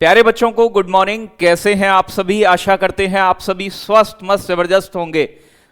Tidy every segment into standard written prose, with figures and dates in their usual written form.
प्यारे बच्चों को गुड मॉर्निंग। कैसे हैं आप सभी? आशा करते हैं आप सभी स्वस्थ मस्त जबरदस्त होंगे।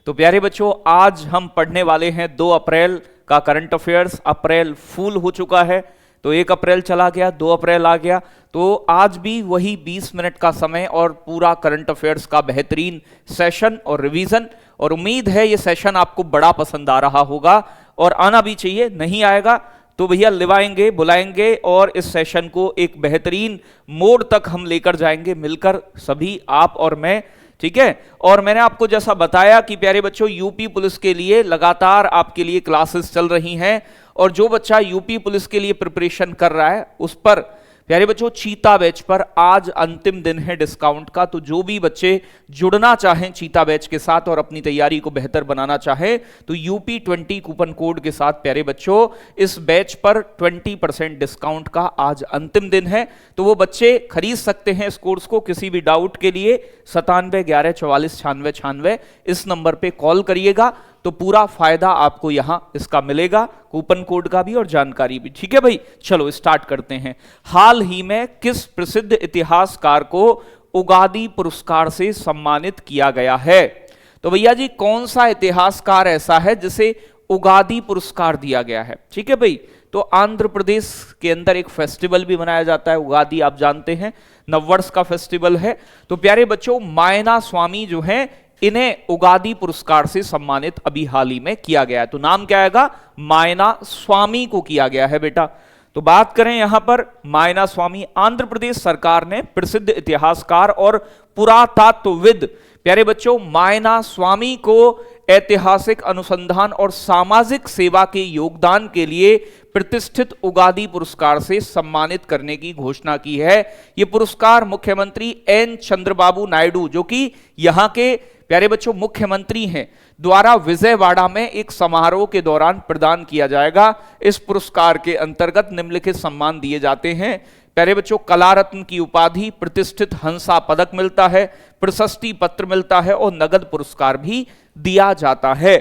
तो प्यारे बच्चों, आज हम पढ़ने वाले हैं 2 अप्रैल का करंट अफेयर्स। अप्रैल फूल हो चुका है, तो 1 अप्रैल चला गया, 2 अप्रैल आ गया, तो आज भी वही 20 मिनट का समय और पूरा करंट अफेयर्स का बेहतरीन सेशन और रिवीजन। और उम्मीद है ये सेशन आपको बड़ा पसंद आ रहा होगा और आना भी चाहिए। नहीं आएगा तो भैया लिवाएंगे, बुलाएंगे और इस सेशन को एक बेहतरीन मोड़ तक हम लेकर जाएंगे मिलकर, सभी आप और मैं। ठीक है। और मैंने आपको जैसा बताया कि प्यारे बच्चों, यूपी पुलिस के लिए लगातार आपके लिए क्लासेस चल रही हैं और जो बच्चा यूपी पुलिस के लिए प्रिपरेशन कर रहा है उस पर प्यारे बच्चों चीता बैच पर आज अंतिम दिन है डिस्काउंट का। तो जो भी बच्चे जुड़ना चाहें चीता बैच के साथ और अपनी तैयारी को बेहतर बनाना चाहें तो UP20 कूपन कोड के साथ प्यारे बच्चों इस बैच पर 20% डिस्काउंट का आज अंतिम दिन है। तो वो बच्चे खरीद सकते हैं इस कोर्स को। किसी भी डाउट के लिए 97 11 44 96 96 इस नंबर पे कॉल करिएगा तो पूरा फायदा आपको यहां इसका मिलेगा, कूपन कोड का भी और जानकारी भी। ठीक है भाई, चलो स्टार्ट करते हैं। हाल ही में किस प्रसिद्ध इतिहासकार को उगादी पुरस्कार से सम्मानित किया गया है? तो भैया जी, कौन सा इतिहासकार ऐसा है जिसे उगादी पुरस्कार दिया गया है? ठीक है भाई, तो आंध्र प्रदेश के अंदर एक फेस्टिवल भी मनाया जाता है उगादी, आप जानते हैं, नववर्ष का फेस्टिवल है। तो प्यारे बच्चों, मायना स्वामी जो हैं, इन्हें उगादी पुरस्कार से सम्मानित अभी हाल ही में किया गया है। तो नाम क्या आएगा? मायना स्वामी को किया गया है बेटा। तो बात करें यहां पर मायना स्वामी, आंध्र प्रदेश सरकार ने प्रसिद्ध इतिहासकार और पुरातत्वविद प्यारे बच्चों मायना स्वामी को ऐतिहासिक अनुसंधान और सामाजिक सेवा के योगदान के लिए प्रतिष्ठित उगादी पुरस्कार से सम्मानित करने की घोषणा की है। यह पुरस्कार मुख्यमंत्री एन चंद्रबाबू नायडू, जो कि यहां के प्यारे बच्चों मुख्यमंत्री हैं, द्वारा विजयवाड़ा में एक समारोह के दौरान प्रदान किया जाएगा। इस पुरस्कार के अंतर्गत निम्नलिखित सम्मान दिए जाते हैं। प्यारे बच्चों, कला रत्न की उपाधि, प्रतिष्ठित हंसा पदक मिलता है, प्रशस्ति पत्र मिलता है और नगद पुरस्कार भी दिया जाता है।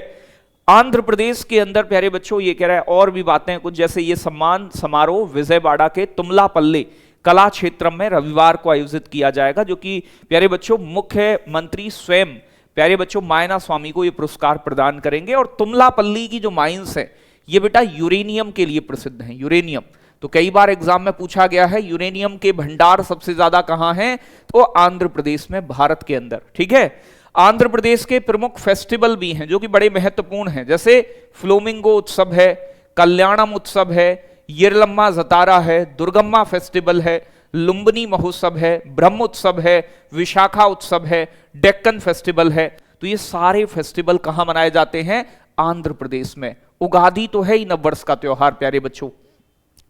आंध्र प्रदेश के अंदर प्यारे बच्चों ये कह रहा है और भी बातें कुछ, जैसे ये सम्मान समारोह विजयवाड़ा के तुमलापल्ली कला क्षेत्र में रविवार को आयोजित किया जाएगा, जो कि प्यारे बच्चों मुख्यमंत्री स्वयं प्यारे बच्चों मायना स्वामी को ये पुरस्कार प्रदान करेंगे। और तुमलापल्ली की जो माइंस है ये बेटा यूरेनियम के लिए प्रसिद्ध है। यूरेनियम तो कई बार एग्जाम में पूछा गया है, यूरेनियम के भंडार सबसे ज्यादा कहां हैं? तो आंध्र प्रदेश में, भारत के अंदर। ठीक है। आंध्र प्रदेश के प्रमुख फेस्टिवल भी हैं जो कि बड़े महत्वपूर्ण हैं, जैसे फ्लोमिंगो उत्सव है, कल्याणम उत्सव है, येरलम्मा जतारा है, दुर्गम्मा फेस्टिवल है, लुम्बिनी महोत्सव है, ब्रह्म उत्सव है, विशाखा उत्सव है, डेक्कन फेस्टिवल है। तो ये सारे फेस्टिवल कहां मनाए जाते हैं? आंध्र प्रदेश में। उगादी तो है ही नववर्ष का त्योहार प्यारे बच्चों।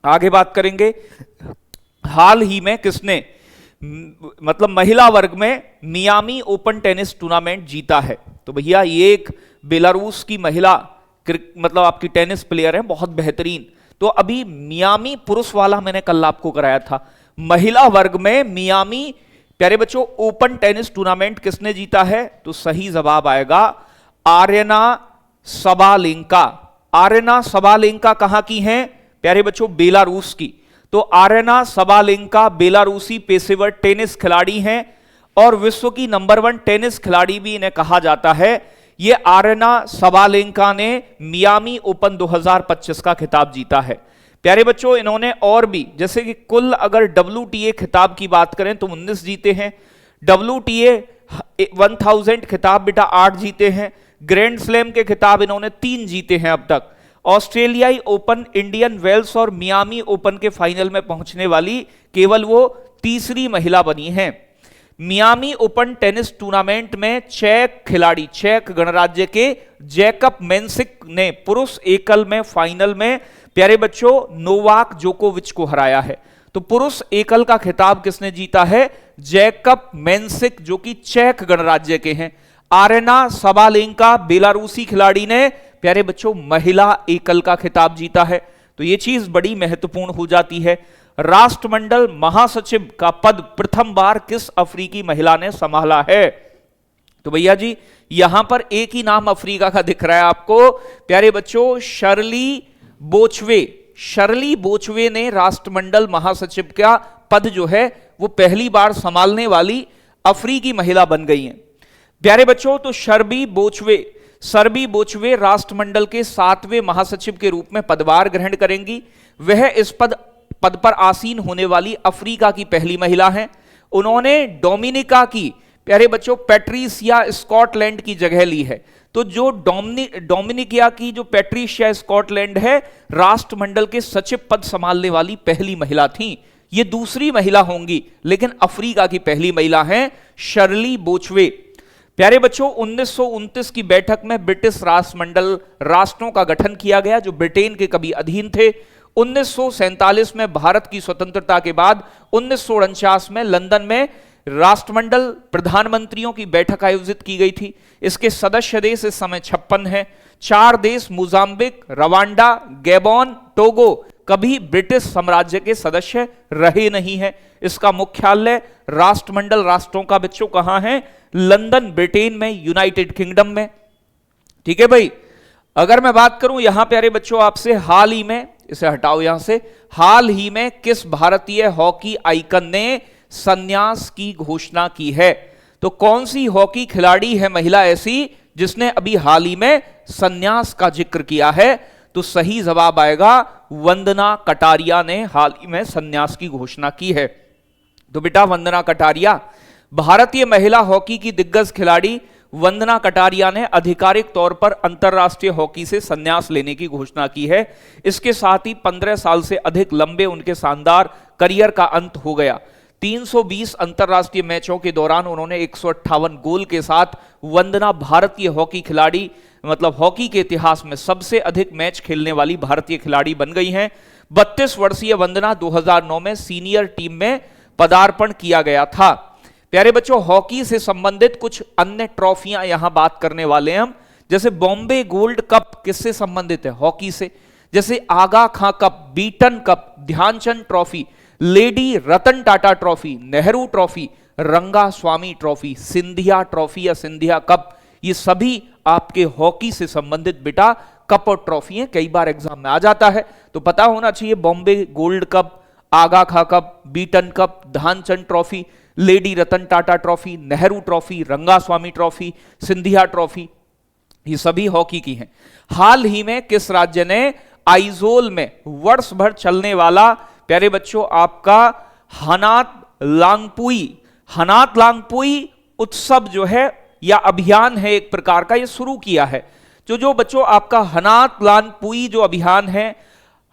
आगे बात करेंगे, हाल ही में किसने मतलब महिला वर्ग में मियामी ओपन टेनिस टूर्नामेंट जीता है? तो भैया ये एक बेलारूस की महिला मतलब आपकी टेनिस प्लेयर है, बहुत बेहतरीन। तो अभी मियामी पुरुष वाला मैंने कल आपको कराया था, महिला वर्ग में मियामी प्यारे बच्चों ओपन टेनिस टूर्नामेंट किसने जीता है? तो सही जवाब आएगा आर्यना सबालेंका। आर्यना सबालेंका कहां की हैं? प्यारे बच्चों बेलारूस की। तो आर्यना सबालेंका बेलारूसी पेशेवर टेनिस खिलाड़ी हैं और विश्व की नंबर 1 टेनिस खिलाड़ी भी इन्हें कहा जाता है। ये आर्यना सबालेंका ने मियामी ओपन 2025 का खिताब जीता है। प्यारे बच्चों, इन्होंने और भी, जैसे कि कुल अगर WTA खिताब की बात करें तो 19 जीते हैं, WTA 1000 खिताब बेटा 8 जीते हैं, ग्रैंड स्लैम के खिताब इन्होंने 3 जीते हैं अब तक। ऑस्ट्रेलियाई ओपन, इंडियन वेल्स और मियामी ओपन के फाइनल में पहुंचने वाली केवल वो तीसरी महिला बनी हैं। मियामी ओपन टेनिस टूर्नामेंट में चेक खिलाड़ी, चेक गणराज्य के जैकब मेंसिक ने पुरुष एकल में फाइनल में प्यारे बच्चों नोवाक जोकोविच को हराया है। तो पुरुष एकल का खिताब किसने जीता है? जैकब मेंसिक, जो कि चेक गणराज्य के हैं। आर्यना सबालेंका बेलारूसी खिलाड़ी ने प्यारे बच्चों महिला एकल का खिताब जीता है। तो यह चीज बड़ी महत्वपूर्ण हो जाती है। राष्ट्रमंडल महासचिव का पद प्रथम बार किस अफ्रीकी महिला ने संभाला है? तो भैया जी यहां पर एक ही नाम अफ्रीका का दिख रहा है आपको, प्यारे बच्चों शर्ली बोचवे। शर्ली बोचवे ने राष्ट्रमंडल महासचिव का पद जो है वो पहली बार संभालने वाली अफ्रीकी महिला बन गई हैं। प्यारे बच्चों, तो सरबी बोचवे राष्ट्रमंडल के 7वें महासचिव के रूप में पदभार ग्रहण करेंगी। वह इस पद पर आसीन होने वाली अफ्रीका की पहली महिला हैं। उन्होंने डोमिनिका की, प्यारे बच्चों, पैट्रिसिया स्कॉटलैंड की जगह ली है। तो जो डोमिनिका की जो पैट्रिशिया स्कॉटलैंड है, राष्ट्रमंडल के सचिव पद संभालने वाली पहली महिला थी। ये दूसरी महिला होंगी, लेकिन अफ्रीका की पहली महिला हैं शर्ली बोचवे। प्यारे बच्चों, 1929 की बैठक में ब्रिटिश राष्ट्रमंडल राष्ट्रों का गठन किया गया, जो ब्रिटेन के कभी अधीन थे। 1947 में भारत की स्वतंत्रता के बाद 1949 में लंदन में राष्ट्रमंडल प्रधानमंत्रियों की बैठक आयोजित की गई थी। इसके सदस्य देश इस समय 56 हैं। 4 देश मोजाम्बिक, रवांडा, गैबोन, टोगो कभी ब्रिटिश साम्राज्य के सदस्य रहे नहीं हैं। इसका मुख्यालय राष्ट्रमंडल राष्ट्रों का बच्चों कहां है? लंदन, ब्रिटेन में, यूनाइटेड किंगडम में। ठीक है भाई। अगर मैं बात करूं यहां प्यारे बच्चों आपसे, हाल ही में, इसे हटाओ यहां से, हाल ही में किस भारतीय हॉकी आइकन ने संन्यास की घोषणा की है? तो कौन सी हॉकी खिलाड़ी है महिला ऐसी जिसने अभी हाल ही में संन्यास का जिक्र किया है? तो सही जवाब आएगा वंदना कटारिया ने हाल ही में संन्यास की घोषणा की है। तो बेटा वंदना कटारिया, भारतीय महिला हॉकी की दिग्गज खिलाड़ी वंदना कटारिया ने आधिकारिक तौर पर अंतरराष्ट्रीय हॉकी से संन्यास लेने की घोषणा की है। इसके साथ ही 15 साल से अधिक लंबे उनके शानदार करियर का अंत हो गया। 320 अंतरराष्ट्रीय मैचों के दौरान उन्होंने 158 गोल के साथ वंदना भारतीय हॉकी खिलाड़ी, मतलब हॉकी के इतिहास में सबसे अधिक मैच खेलने वाली भारतीय खिलाड़ी बन गई हैं। 32 वर्षीय वंदना 2009 में सीनियर टीम में पदार्पण किया गया था। प्यारे बच्चों, हॉकी से संबंधित कुछ अन्य ट्रॉफियां यहां बात करने वाले हैं हम। जैसे बॉम्बे गोल्ड कप किससे संबंधित है? हॉकी से। जैसे Agha Khan Cup, Beighton Cup, Dhyanchand Trophy, Lady Ratan Tata Trophy, Nehru Trophy, Rangaswami trophy, Scindia trophy या सिंधिया कप, ये सभी आपके हॉकी से संबंधित बेटा कप और ट्रॉफी हैं। कई बार एग्जाम में आ जाता है, तो पता होना चाहिए Bombay Gold Cup, Agha Khan Cup, Beighton Cup, Dhyanchand Trophy, Lady Ratan Tata Trophy, Nehru Trophy, Rangaswami trophy, Scindia trophy, ये सभी हॉकी की हैं। हाल ही में किस राज्य ने आइजोल में वर्ष भर चलने वाला प्यारे बच्चों आपका हनात लांगपुई उत्सव जो है या अभियान है एक प्रकार का, ये शुरू किया है? जो बच्चों आपका हनात लांगपुई जो अभियान है,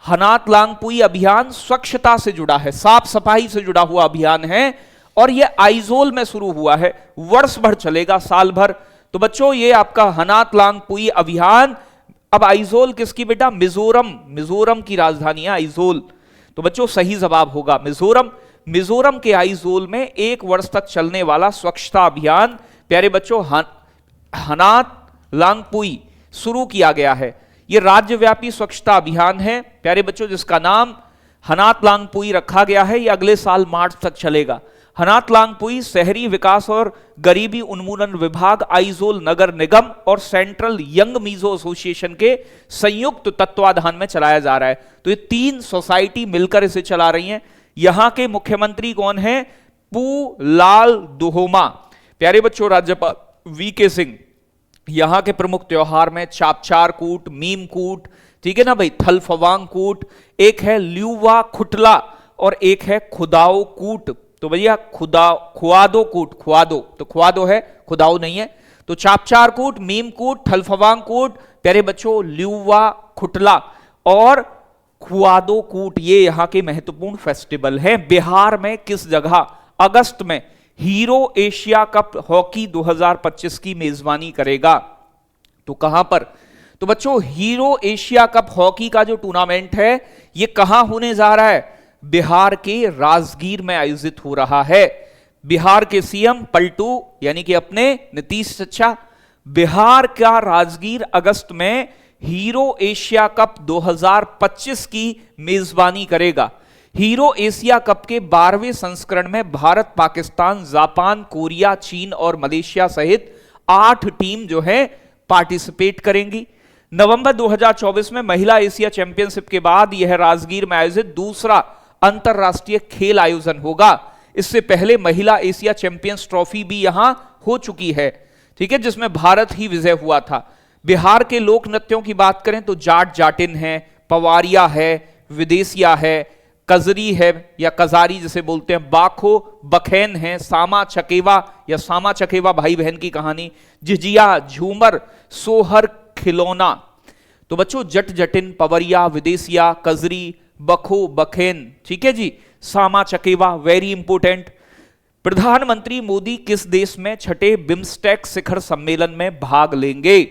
हनात लांगपुई अभियान स्वच्छता से जुड़ा है, साफ सफाई से जुड़ा हुआ अभियान है, और यह आइजोल में शुरू हुआ है। वर्ष भर चलेगा, साल भर। तो बच्चों ये आपका हनात लांगपुई अभियान, अब आइजोल किसकी बेटा? मिजोरम की राजधानी है आइजोल। तो बच्चों सही जवाब होगा मिजोरम के आइजोल में 1 वर्ष तक चलने वाला स्वच्छता अभियान प्यारे बच्चों हनात लांगपुई शुरू किया गया है। यह राज्यव्यापी स्वच्छता अभियान है प्यारे बच्चों, जिसका नाम हनात लांगपुई रखा गया है। यह अगले साल मार्च तक चलेगा। हनात लांगपुई शहरी विकास और गरीबी उन्मूलन विभाग, आइजोल नगर निगम और सेंट्रल यंग मीजो एसोसिएशन के संयुक्त तत्वाधान में चलाया जा रहा है। तो ये 3 सोसाइटी मिलकर इसे चला रही हैं। यहां के मुख्यमंत्री कौन है? पू लाल दुहोमा। प्यारे बच्चों राज्यपाल वीके सिंह। यहां के प्रमुख त्योहार में चापचार कूट, मीम कूट, ठीक है ना भाई, थलफवांग कूट, एक है ल्यूवा खुटला और एक है खुदाओ कूट। तो भैया खुआदो कूट, खुआदो है, खुदाओ नहीं है। तो चापचार कूट, मीम कूट, थलफवांग कूट, प्यारे बच्चों ल्यूवा खुटला और खुआदो कूट, ये यहां के महत्वपूर्ण फेस्टिवल हैं। बिहार में किस जगह अगस्त में हीरो एशिया कप हॉकी 2025 की मेजबानी करेगा? तो कहां पर? तो बच्चों हीरो एशिया कप हॉकी का जो टूर्नामेंट है ये कहां होने जा रहा है? बिहार के राजगीर में आयोजित हो रहा है। बिहार के सीएम पलटू यानी कि अपने नीतीश चाचा, बिहार का राजगीर अगस्त में हीरो एशिया कप 2025 की मेजबानी करेगा। हीरो एशिया कप के 12वें संस्करण में भारत, पाकिस्तान, जापान, कोरिया, चीन और मलेशिया सहित 8 टीम जो है पार्टिसिपेट करेंगी। नवंबर 2024 में महिला एशिया चैंपियनशिप के बाद यह राजगीर में आयोजित दूसरा अंतरराष्ट्रीय खेल आयोजन होगा। इससे पहले महिला एशिया चैंपियंस ट्रॉफी भी यहां हो चुकी है, ठीक है, जिसमें भारत ही विजय हुआ था। बिहार के लोक नृत्यों की बात करें तो जाट जाटिन है, पवारिया है, विदेशिया है, कजरी है या कजारी जिसे बोलते हैं, बाखो बखेन है, सामा चकेवा या सामा चकेवा भाई बहन की कहानी, झिझिया, झूमर, सोहर, खिलौना। तो बच्चों जट जटिन, पवरिया, विदेशिया, कजरी, बखो बखेन, ठीक है जी, सामा चकेवा, वेरी इंपोर्टेंट। प्रधानमंत्री मोदी किस देश में छठे बिम्स्टेक शिखर सम्मेलन में भाग लेंगे?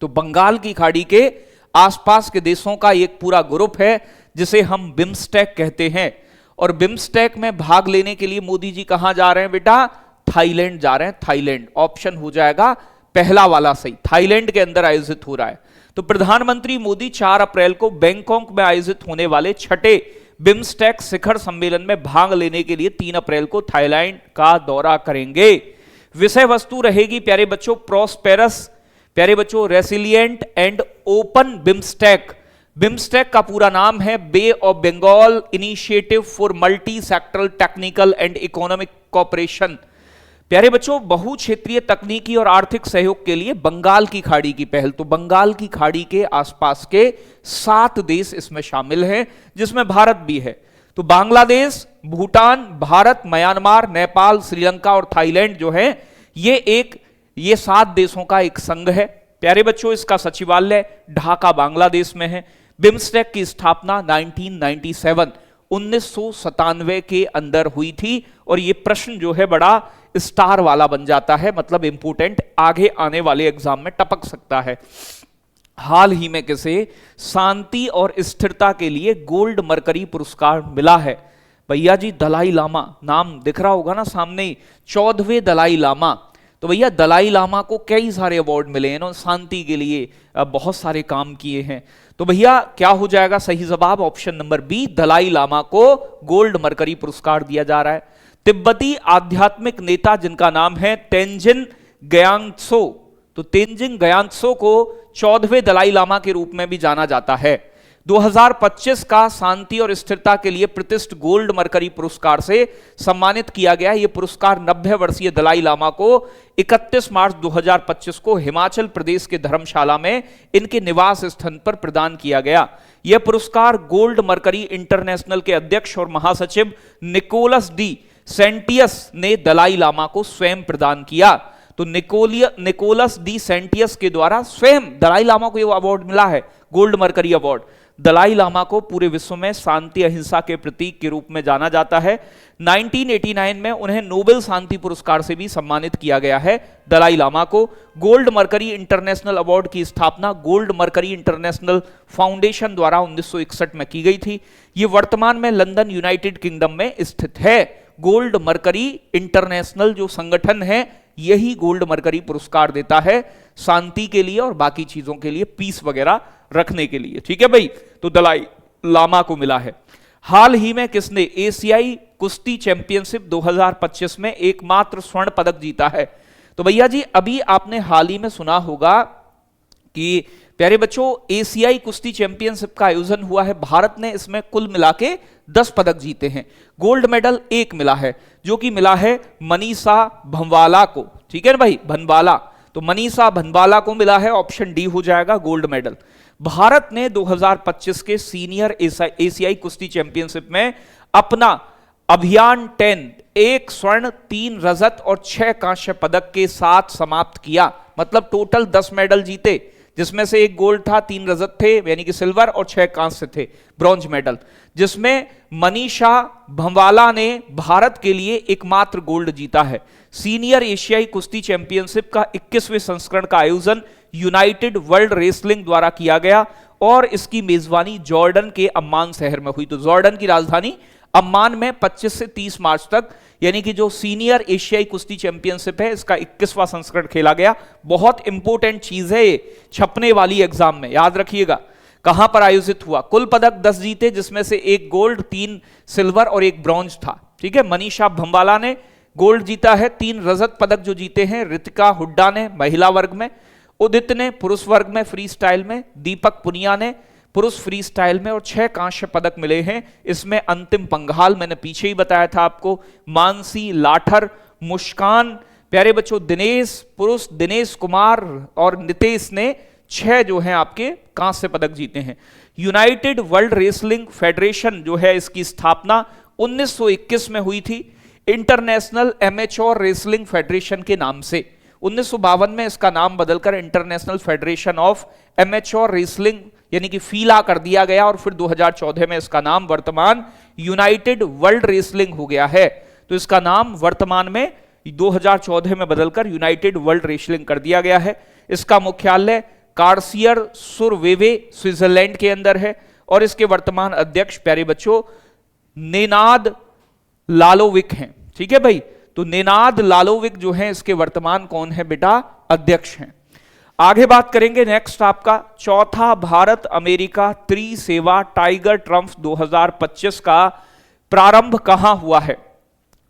तो बंगाल की खाड़ी के आसपास के देशों का एक पूरा ग्रुप है जिसे हम बिम्स्टेक कहते हैं। और बिम्स्टेक में भाग लेने के लिए मोदी जी कहां जा रहे हैं बेटा? थाईलैंड जा रहे हैं। थाईलैंड ऑप्शन हो जाएगा पहला वाला सही, थाईलैंड के अंदर आयोजित हो रहा है। तो प्रधानमंत्री मोदी 4 अप्रैल को बैंकॉक में आयोजित होने वाले छठे बिम्स्टेक शिखर सम्मेलन में भाग लेने के लिए 3 अप्रैल को थाईलैंड का दौरा करेंगे। विषय वस्तु रहेगी प्यारे बच्चों प्रॉस्पेरस, प्यारे बच्चों resilient and open BIMSTEC. BIMSTEC का पूरा नाम है Bay of Bengal initiative for multi sectoral technical and economic cooperation. प्यारे बच्चों बहु क्षेत्रीय तकनीकी और आर्थिक सहयोग के लिए बंगाल की खाड़ी की पहल। तो बंगाल की खाड़ी के आसपास के 7 देश इसमें शामिल हैं, जिसमें भारत भी है। तो बांग्लादेश, भूटान, भारत, म्यांमार, नेपाल, श्रीलंका और थाईलैंड जो है ये 7 देशों का एक संघ है। प्यारे बच्चों इसका सचिवालय ढाका बांग्लादेश में है। बिम्स्टेक की स्थापना 1997 के अंदर हुई थी। और ये प्रश्न जो है बड़ा स्टार वाला बन जाता है, मतलब इंपोर्टेंट, आगे आने वाले एग्जाम में टपक सकता है। हाल ही में किसे शांति और स्थिरता के लिए गोल्ड मरकरी पुरस्कार मिला है? भैया जी दलाई लामा, नाम दिख रहा होगा ना सामने ही, 14वें दलाई लामा। तो भैया दलाई लामा को कई सारे अवार्ड मिले हैं, इन्होंने शांति के लिए बहुत सारे काम किए हैं। तो भैया क्या हो जाएगा सही जवाब? Option number B, Dalai Lama को गोल्ड मरकरी पुरस्कार दिया जा रहा है। तिब्बती आध्यात्मिक नेता जिनका नाम है तेंजिन ग्यांत्सो, तो तेंजिन ग्यांत्सो को 14वें दलाई लामा के रूप में भी जाना जाता है। 2025 का शांति और स्थिरता के लिए प्रतिष्ठित गोल्ड मरकरी पुरस्कार से सम्मानित किया गया। यह पुरस्कार 90 वर्षीय दलाई लामा को 31 मार्च 2025 को हिमाचल प्रदेश के धर्मशाला में इनके निवास स्थान पर प्रदान किया गया। यह पुरस्कार गोल्ड मरकरी इंटरनेशनल के अध्यक्ष और महासचिव निकोलस डी सेंटियस ने दलाई लामा को स्वयं प्रदान किया। तो निकोलस डी सेंटियस के द्वारा स्वयं दलाई लामा को यह अवार्ड मिला है, gold mercury award. Dalai Lama को पूरे विश्व में शांति अहिंसा के प्रतीक के रूप में जाना जाता है। 1989 में उन्हें नोबेल शांति पुरस्कार से भी सम्मानित किया गया है। दलाई लामा को गोल्ड मरकरी इंटरनेशनल अवार्ड की स्थापना गोल्ड मरकरी इंटरनेशनल फाउंडेशन द्वारा 1961 में की गई थी। ये वर्तमान में लंदन यूनाइटेड किंगडम में स्थित है। गोल्ड मरकरी इंटरनेशनल जो संगठन है यही गोल्ड मरकरी पुरस्कार देता है शांति के लिए और बाकी चीजों के लिए, पीस वगैरह रखने के लिए, ठीक है भाई। तो दलाई लामा को मिला है। हाल ही में किसने एशियाई कुश्ती चैंपियनशिप 2025 में एकमात्र स्वर्ण पदक जीता है? तो भैया जी अभी आपने हाल ही में सुना होगा कि प्यारे बच्चों एशियाई कुश्ती चैंपियनशिप का आयोजन हुआ है। भारत ने इसमें कुल मिला के 10 पदक जीते हैं। गोल्ड मेडल 1 मिला है, जो कि मिला है मनीषा भंवाला को, ठीक है ना भाई, भनवाला। तो मनीषा भनवाला को मिला है, ऑप्शन डी हो जाएगा गोल्ड मेडल। भारत ने 2025 के सीनियर एशियाई कुश्ती चैंपियनशिप में अपना अभियान 10 1 स्वर्ण 3 रजत और 6 कांस्य पदक के साथ समाप्त किया। मतलब टोटल 10 मेडल जीते, जिसमें से 1 गोल्ड था, 3 रजत थे यानी कि सिल्वर और 6 कांस्य थे ब्रॉन्ज मेडल, जिसमें मनीषा भंवाला ने भारत के लिए एकमात्र गोल्ड जीता है। सीनियर एशियाई कुश्ती चैंपियनशिप का 21वें संस्करण का आयोजन यूनाइटेड वर्ल्ड रेसलिंग द्वारा किया गया और इसकी मेजबानी जॉर्डन के अम्मान शहर में हुई। तो जॉर्डन की राजधानी अम्मान में 25 से 30 मार्च तक, यानी कि जो सीनियर एशियाई कुश्ती चैंपियनशिप है इसका 21वां संस्करण खेला गया। बहुत इंपॉर्टेंट चीज है ये, छपने वाली एग्जाम में, याद रखिएगा। कहां पर आयोजित हुआ? कुल पदक 10 जीते, जिसमें से 1 गोल्ड 3 सिल्वर और 1 ब्रॉन्ज था, ठीक है। मनीषा भंवाला ने गोल्ड जीता है। 3 रजत पदक जो जीते हैं रितिका हुड्डा ने महिला वर्ग में, उदित ने पुरुष वर्ग में फ्री स्टाइल में, दीपक पुनिया ने पुरुष फ्री स्टाइल में और 6 कांस्य पदक मिले हैं। इसमें अंतिम पंघाल मैंने पीछे ही बताया था आपको, मानसी, लाठर, मुस्कान, प्यारे बच्चों दिनेश, पुरुष दिनेश कुमार और नितेश ने 6 जो है आपके कांस्य पदक जीते हैं। यूनाइटेड वर्ल्ड रेसलिंग फेडरेशन जो है इसकी स्थापना 1921 में हुई थी, इंटरनेशनल एमेच्योर रेसलिंग फेडरेशन के नाम से। 1952 में इसका नाम बदलकर international federation of amateur wrestling यानी कि फीला कर दिया गया और फिर 2014 में इसका नाम वर्तमान यूनाइटेड वर्ल्ड रेसलिंग हो गया है। तो इसका नाम वर्तमान में 2014 में बदलकर यूनाइटेड वर्ल्ड रेसलिंग कर दिया गया है। इसका मुख्यालय कार्सियर सुरवेवे स्विट्जरलैंड के अंदर है और इसके वर्तमान अध्यक्ष प्यारे बच्चों नेनाद लालोविक हैं। ठीक है भाई, तो नेनाद लालोविक जो है इसके वर्तमान कौन है बेटा, अध्यक्ष हैं। आगे बात करेंगे नेक्स्ट आपका चौथा भारत अमेरिका त्रिसेवा टाइगर ट्रम्प 2025 का प्रारंभ कहां हुआ है।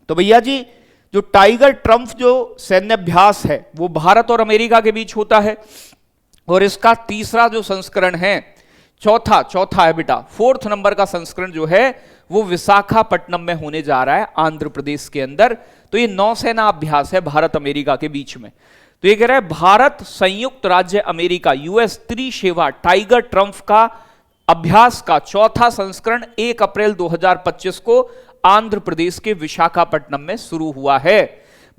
तो भैया जी जो टाइगर ट्रम्प जो सैन्याभ्यास है वो भारत और अमेरिका के बीच होता है और इसका तीसरा जो संस्करण है, चौथा है बेटा, 4th नंबर का संस्करण जो है वो विशाखापट्टनम में होने जा रहा है आंध्र प्रदेश के अंदर। तो ये नौसेना अभ्यास है भारत अमेरिका के बीच में। तो ये कह रहा है भारत संयुक्त राज्य अमेरिका यूएस त्रिसेवा टाइगर ट्रम्प का अभ्यास का चौथा संस्करण 1 अप्रैल 2025 को आंध्र प्रदेश के विशाखापट्टनम में शुरू हुआ है।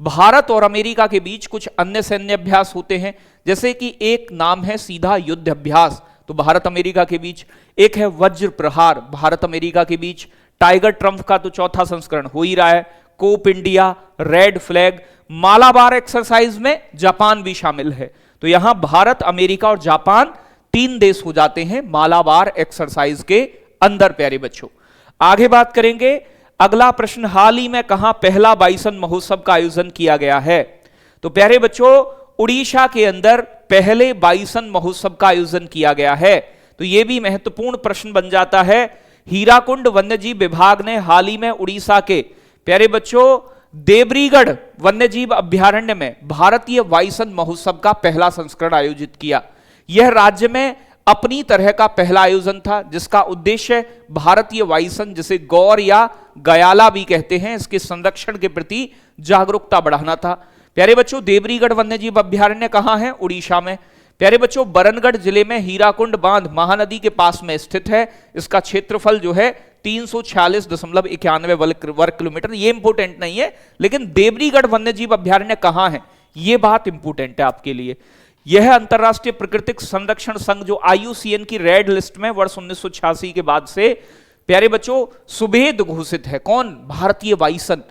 भारत और अमेरिका के बीच कुछ अन्य सैन्य अभ्यास होते हैं, जैसे कि एक नाम है सीधा युद्ध अभ्यास, तो भारत अमेरिका के बीच, एक है वज्र प्रहार भारत अमेरिका के बीच। टाइगर ट्रम्प का तो चौथा संस्करण हो ही रहा है। Cope India, Red Flag, Malabar exercise में जापान भी शामिल है। तो यहां भारत, अमेरिका और जापान 3 देश हो जाते हैं मालाबार एक्सरसाइज के अंदर प्यारे बच्चों। आगे बात करेंगे, अगला प्रश्न, हाल ही में कहां पहला बाइसन महोत्सव का आयोजन किया गया है। तो प्यारे बच्चों उड़ीसा के अंदर पहले बाइसन महोत्सव का आयोजन किया गया है। तो यह भी महत्वपूर्ण प्रश्न बन जाता है। हीराकुंड वन्यजीव विभाग ने हाल ही में उड़ीसा के प्यारे बच्चों देवरीगढ़ वन्यजीव अभ्यारण्य में भारतीय बाइसन महोत्सव का पहला संस्करण आयोजित किया। यह राज्य में अपनी तरह का पहला आयोजन था जिसका उद्देश्य भारतीय बाइसन, जिसे गौर या गयाला भी कहते हैं, इसके संरक्षण के प्रति जागरूकता बढ़ाना था। प्यारे बच्चों देवरीगढ़ वन्यजीव अभ्यारण्य कहां है, उड़ीसा में। प्यारे बच्चों बरनगढ़ जिले में हीराकुंड बांध महानदी के पास में स्थित है। इसका क्षेत्रफल जो है 346.91 वर्ग किलोमीटर। ये इंपोर्टेंट नहीं है, लेकिन देवरीगढ़ वन्यजीव अभ्यारण्य कहां है यह बात इंपोर्टेंट है आपके लिए। यह अंतरराष्ट्रीय प्राकृतिक संरक्षण संघ जो IUCN की रेड लिस्ट में वर्ष 1986 के बाद से प्यारे बच्चों सुभेद घोषित है। कौन, भारतीय बाइसन।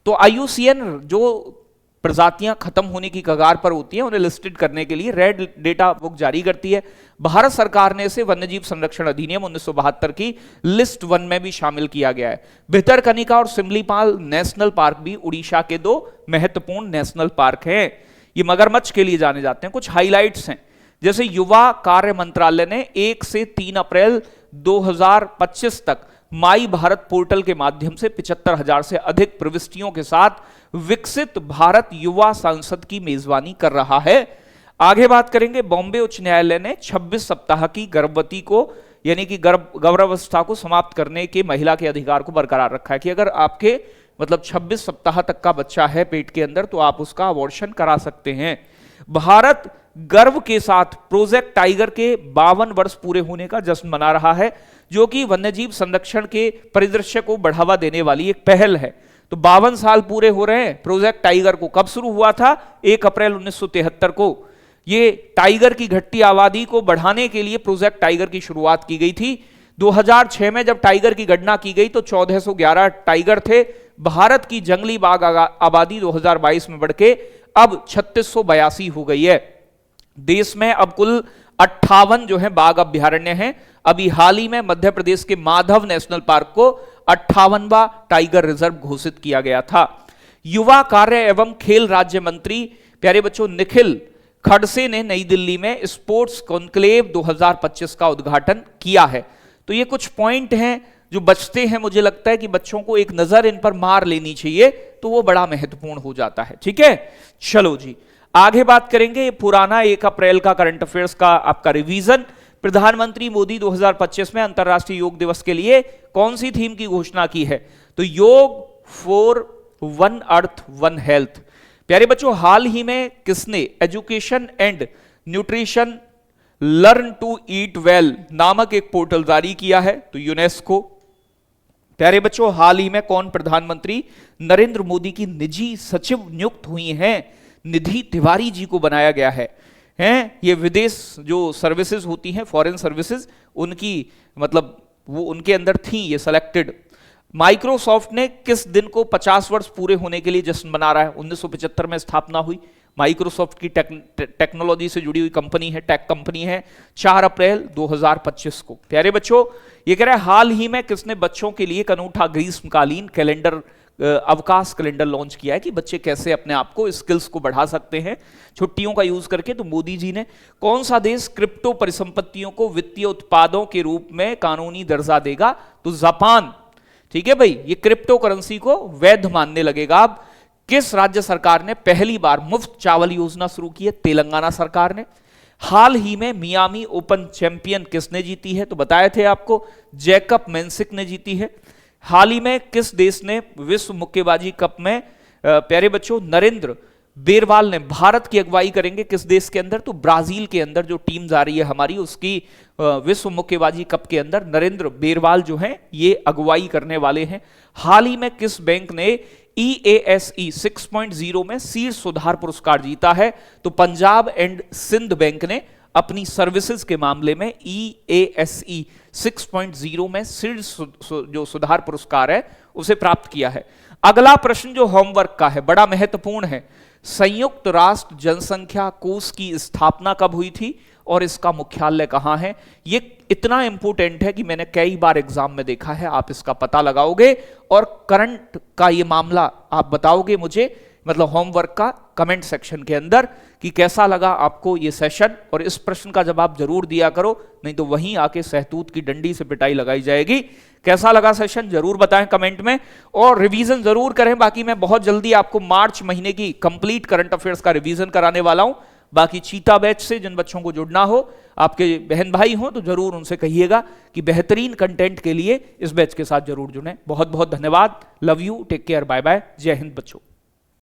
तो IUCN जो प्रजातियां खत्म होने की कगार पर होती हैं उन्हें लिस्टेड करने के लिए रेड डेटा बुक जारी करती है। भारत सरकार ने इसे वन्यजीव संरक्षण अधिनियम 1972 की लिस्ट 1 में भी शामिल किया गया है। भितरकनिका और सिमलीपाल नेशनल पार्क भी उड़ीसा के 2 महत्वपूर्ण नेशनल पार्क हैं। ये मगरमच्छ के लिए जाने जाते हैं। कुछ हाइलाइट्स हैं, जैसे युवा कार्य मंत्रालय ने 1 से 3 अप्रैल 2025 तक माई भारत पोर्टल के माध्यम से 75,000 से अधिक प्रविष्टियों के साथ विकसित भारत युवा संसद की मेजबानी कर रहा है। आगे बात करेंगे, बॉम्बे उच्च न्यायालय ने 26 सप्ताह की गर्भवती को यानी कि गर्भावस्था को समाप्त करने के महिला के अधिकार को बरकरार रखा है कि अगर आपके मतलब 26 सप्ताह तक का बच्चा है पेट के अंदर तो आप उसका अबॉर्शन करा सकते हैं। भारत गर्व के साथ प्रोजेक्ट टाइगर के 52 वर्ष पूरे होने का जश्न मना रहा है, जो कि वन्यजीव संरक्षण के परिदृश्य को बढ़ावा देने वाली एक पहल है। तो 52 साल पूरे हो रहे हैं प्रोजेक्ट टाइगर को। कब शुरू हुआ था, 1 अप्रैल 1973 को। ये टाइगर की घटती आबादी को बढ़ाने के लिए प्रोजेक्ट टाइगर की शुरुआत की गई थी। 2006 में जब टाइगर की गणना की गई तो 1411 टाइगर थे। भारत की जंगली बाघ आबादी 2022 में बढ़ के अब 3682 हो गई है। देश में अब कुल 58 जो है बाघ अभ्यारण्य हैं। अभी हाल ही में मध्य प्रदेश के माधव नेशनल पार्क को 58वां टाइगर रिजर्व घोषित किया गया था। युवा कार्य एवं खेल राज्य मंत्री प्यारे बच्चों निखिल खड़से ने नई दिल्ली में स्पोर्ट्स कॉन्क्लेव 2025 का उद्घाटन किया है। तो ये कुछ पॉइंट हैं जो बचते हैं, मुझे लगता है कि बच्चों को एक नजर इन पर मार लेनी चाहिए तो वो बड़ा महत्वपूर्ण हो जाता है। ठीक है, चलो जी आगे बात करेंगे। पुराना 1 अप्रैल का करंट अफेयर्स का आपका रिवीजन। प्रधानमंत्री मोदी 2025 में अंतरराष्ट्रीय योग दिवस के लिए कौन सी थीम की घोषणा की है? तो yoga for one earth one health. प्यारे बच्चों, हाल ही में किसने education and nutrition learn to eat well नामक एक पोर्टल जारी किया है? तो यूनेस्को। प्यारे बच्चों, हाल ही में कौन प्रधानमंत्री नरेंद्र मोदी की निजी सचिव नियुक्त हुई हैं? निधि तिवारी जी को बनाया गया है। ये विदेश जो सर्विसेज होती हैं, फॉरेन सर्विसेज, उनकी मतलब वो उनके अंदर थी ये सेलेक्टेड। माइक्रोसॉफ्ट ने किस दिन को 50 वर्ष पूरे होने के लिए जश्न मना रहा है? 1975 में स्थापना हुई। माइक्रोसॉफ्ट की टेक्नोलॉजी से जुड़ी हुई कंपनी है, टेक कंपनी है। 4 अप्रैल 2025 को। प्यारे बच्चों, ये कह रहा है हाल ही में किसने बच्चों के लिए एक अनूठा ग्रीष्मकालीन कैलेंडर अवकाश कैलेंडर लॉन्च किया है कि बच्चे कैसे अपने आप को स्किल्स को बढ़ा सकते हैं छुट्टियों का यूज करके? तो मोदी जी ने। कौन सा देश क्रिप्टो परिसंपत्तियों को वित्तीय उत्पादों के रूप में कानूनी दर्जा देगा? तो जापान। ठीक है भाई, ये क्रिप्टो करेंसी को वैध मानने लगेगा अब। किस राज्य सरकार ने पहली बार मुफ्त चावल योजना शुरू की है? तेलंगाना सरकार ने। हाल ही में मियामी ओपन चैंपियन किसने जीती है? तो बताए थे आपको, जैकब मेंसिक ने जीती है। हाल ही में किस देश ने विश्व मुक्केबाजी कप में प्यारे बच्चों नरेंद्र बेरवाल ने भारत की अगुवाई करेंगे किस देश के अंदर? तो ब्राजील के अंदर जो टीम जा रही है हमारी, उसकी विश्व मुक्केबाजी कप के अंदर नरेंद्र बेरवाल जो हैं ये अगुवाई करने वाले हैं। हाल ही में किस बैंक ने EASE 6.0 में शीर्ष सुधार पुरस्कार जीता है? तो पंजाब एंड सिंध बैंक ने अपनी सर्विसेज के मामले में EASE 6.0 में शीर्ष जो सुधार पुरस्कार है उसे प्राप्त किया है। अगला प्रश्न जो होमवर्क का है बड़ा महत्वपूर्ण है। संयुक्त राष्ट्र जनसंख्या कोष की स्थापना कब हुई थी और इसका मुख्यालय कहां है? ये इतना इंपॉर्टेंट है कि मैंने कई बार एग्जाम में देखा है। आप इसका पता लगाओगे और करंट का ये मामला आप बताओगे मुझे, मतलब होमवर्क का, कमेंट सेक्शन के अंदर कि कैसा लगा आपको ये सेशन। और इस प्रश्न का जवाब जरूर दिया करो, नहीं तो वहीं आके सहतूत की डंडी से पिटाई लगाई जाएगी। कैसा लगा सेशन जरूर बताएं कमेंट में, और रिवीजन जरूर करें। बाकी मैं बहुत जल्दी आपको मार्च महीने की कंप्लीट करंट अफेयर्स का रिवीजन कराने वाला हूं। बाकी चीता बैच से जिन बच्चों को जुड़ना हो, आपके बहन भाई हो, तो जरूर उनसे कहिएगा कि बेहतरीन कंटेंट के लिए इस बैच के साथ जरूर जुड़ें। बहुत बहुत धन्यवाद। Love you, take care, bye bye, जय हिंद बच्चों।